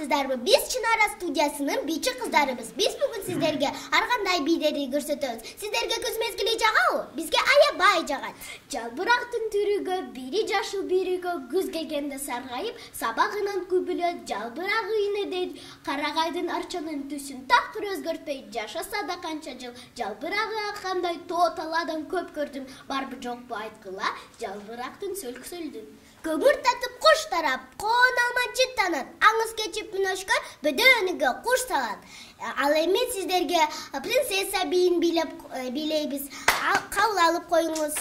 саламатсыздарбы? Биз Чынара студиясынын бичи кыздарыбыз. Биз бүгүн сиздерге ар кандай бийлерди көрсөтөбүз. Сиздерге күз мезгили жагабы? Бизге аябай жагат. Жалбырактын түрүгө бири жашыл, бири күз келгенде саргайып, сабагынан күбүлөт, жалбырагы ийнедейт. Карагайдын арчанын түсүн такыр өзгөртпөй жашаса да канча жыл. Жалбырагы аккандай тоо таладан көп көрдүм. Барбы жокпу айткыла, жалбырактын сөлксөлдүн. Көмүр татып куш тарап, коон алма жыттанат, аңыз кечип мүнөшкөр бөдөнүгө куш салат. Ал эми сиздерге принцесса бийин бийлейбиз. Кабыл алып коюңуз.